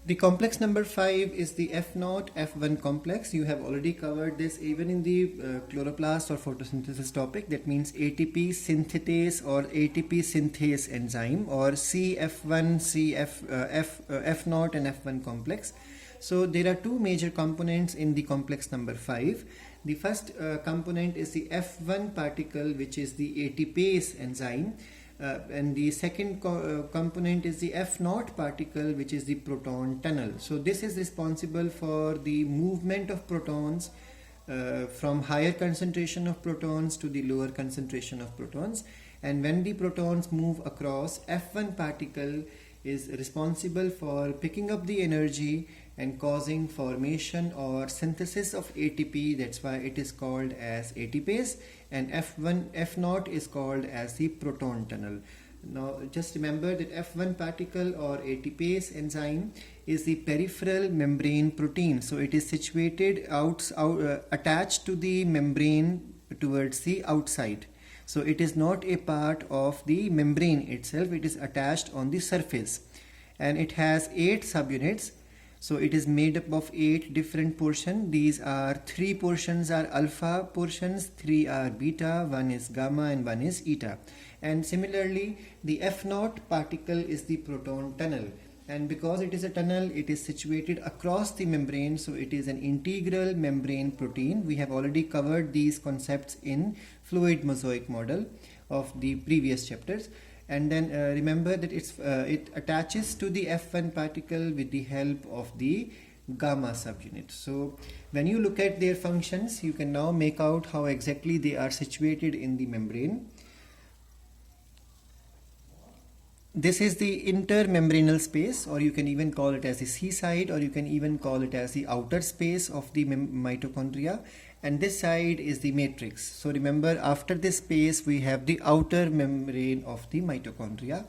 The complex number 5 is the F0 F1 complex. You have already covered this even in the chloroplast or photosynthesis topic. That means ATP synthetase or ATP synthase enzyme, or CF1, F0 and F1 complex. So there are two major components in the complex number 5. The first component is the F1 particle, which is the ATPase enzyme. And the second component is the F0 particle, which is the proton tunnel. So this is responsible for the movement of protons from higher concentration of protons to the lower concentration of protons. And when the protons move across, F1 particle is responsible for picking up the energy and causing formation or synthesis of ATP. That's why it is called as ATPase, and F0 is called as the proton tunnel. Now just remember that F1 particle or ATPase enzyme is the peripheral membrane protein. So it is situated attached to the membrane towards the outside. So it is not a part of the membrane itself, it is attached on the surface, and it has 8 subunits. So it is made up of 8 different portions. These are 3 portions are alpha portions, 3 are beta, 1 is gamma and 1 is eta. And similarly, the F0 particle is the proton tunnel. And because it is a tunnel, it is situated across the membrane, so it is an integral membrane protein. We have already covered these concepts in fluid mosaic model of the previous chapters. And then remember that it attaches to the F1 particle with the help of the gamma subunit. So when you look at their functions, you can now make out how exactly they are situated in the membrane. This is the intermembranal space, or you can even call it as the C side, or you can even call it as the outer space of the mitochondria. And this side is the matrix. So remember, after this space we have the outer membrane of the mitochondria.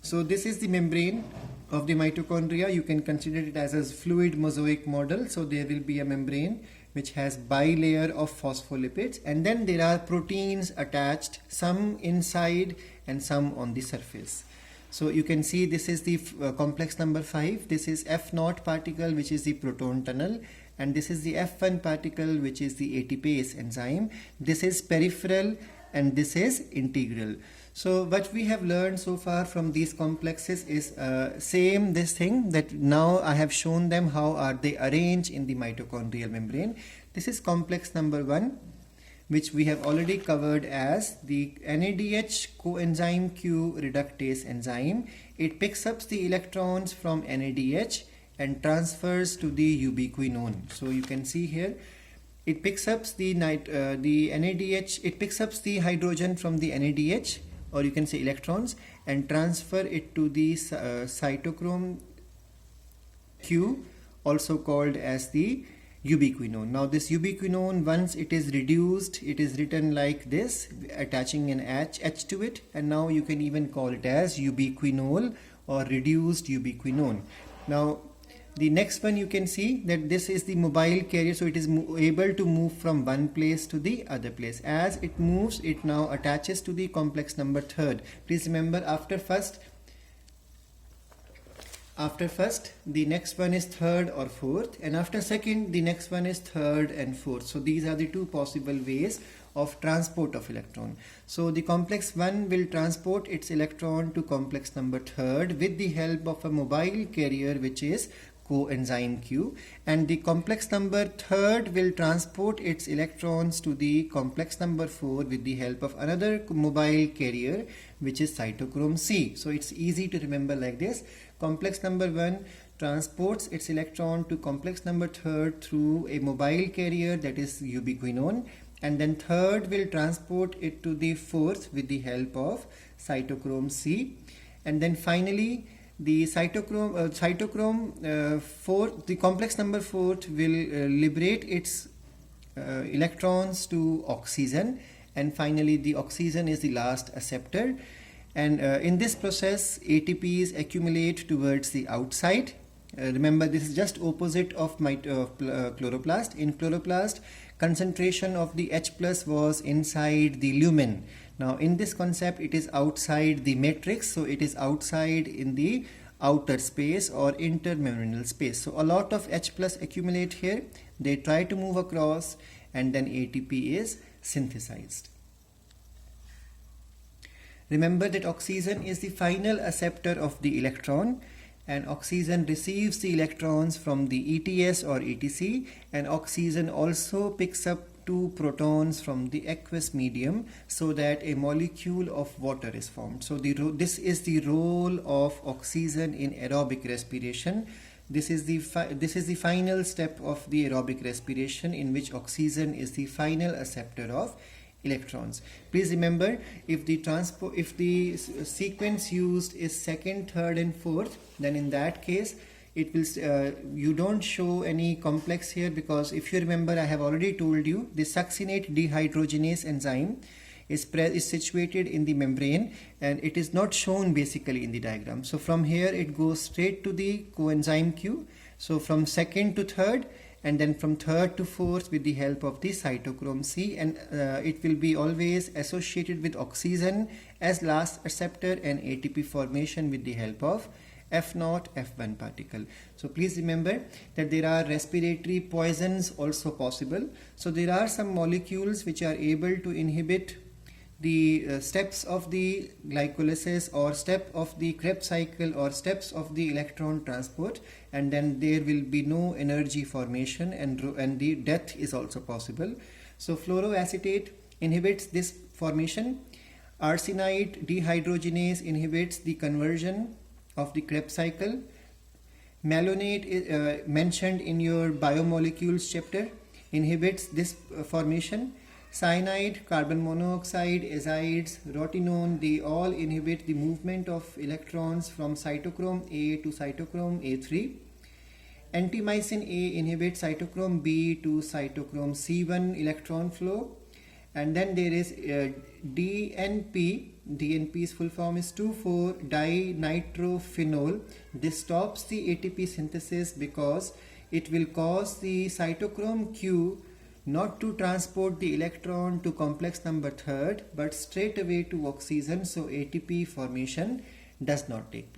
So this is the membrane of the mitochondria. You can consider it as a fluid mosaic model. So there will be a membrane which has bilayer of phospholipids, and then there are proteins attached, some inside and some on the surface. So you can see this is the complex number 5. This is F0 particle, which is the proton tunnel, and this is the F1 particle, which is the ATPase enzyme. This is peripheral and this is integral. So what we have learned so far from these complexes is this thing that now I have shown them how are they arranged in the mitochondrial membrane. This is complex number 1, which we have already covered as the NADH coenzyme Q reductase enzyme. It picks up the electrons from NADH and transfers to the ubiquinone. So you can see here, it picks up the NADH, it picks up the hydrogen from the NADH, or you can say electrons, and transfer it to the cytochrome Q, also called as the ubiquinone. Now this ubiquinone, once it is reduced, it is written like this, attaching an H to it, and now you can even call it as ubiquinol or reduced ubiquinone. Now the next one, you can see that this is the mobile carrier, so it is able to move from one place to the other place. As it moves, it now attaches to the complex number 3rd. Please remember, after first the next one is 3rd or 4th, and after 2nd the next one is 3rd and 4th. So these are the two possible ways of transport of electron. So the complex 1 will transport its electron to complex number 3rd with the help of a mobile carrier, which is coenzyme Q, and the complex number 3rd will transport its electrons to the complex number 4 with the help of another mobile carrier, which is cytochrome C. So it's easy to remember like this. Complex number 1 transports its electron to complex number 3rd through a mobile carrier, that is ubiquinone, and then 3rd will transport it to the 4th with the help of cytochrome C, and then finally the the complex number 4th will liberate its electrons to oxygen, and finally the oxygen is the last acceptor. And in this process, ATPs accumulate towards the outside. Remember, this is just opposite of chloroplast. In chloroplast, concentration of the H plus was inside the lumen. Now in this concept, it is outside the matrix, so it is outside in the outer space or intermembranal space. So a lot of H plus accumulate here, they try to move across, and then ATP is synthesized. Remember that oxygen is the final acceptor of the electron, and oxygen receives the electrons from the ETS or ETC, and oxygen also picks up 2 protons from the aqueous medium, so that a molecule of water is formed. So this is the role of oxygen in aerobic respiration. This is the final step of the aerobic respiration, in which oxygen is the final acceptor of electrons. Please remember, if the sequence used is second, third and fourth, then in that case it will you don't show any complex here, because if you remember, I have already told you the succinate dehydrogenase enzyme is situated in the membrane, and it is not shown basically in the diagram. So from here it goes straight to the coenzyme Q. So from second to third, and then from third to fourth with the help of the cytochrome C, and it will be always associated with oxygen as last acceptor, and ATP formation with the help of F0, F1 particle. So please remember that there are respiratory poisons also possible. So there are some molecules which are able to inhibit the steps of the glycolysis or step of the Krebs cycle or steps of the electron transport, and then there will be no energy formation, and the death is also possible. So fluoroacetate inhibits this formation. Arsenite dehydrogenase inhibits the conversion of the Krebs cycle. Malonate is mentioned in your biomolecules chapter, inhibits this formation. Cyanide, carbon monoxide, azides, rotenone, they all inhibit the movement of electrons from cytochrome A to cytochrome A3. Antimycin A inhibits cytochrome B to cytochrome C1 electron flow. And then there is DNP. DNP's full form is 2,4-dinitrophenol. This stops the ATP synthesis because it will cause the cytochrome Q not to transport the electron to complex number third, but straight away to oxygen, so ATP formation does not take place.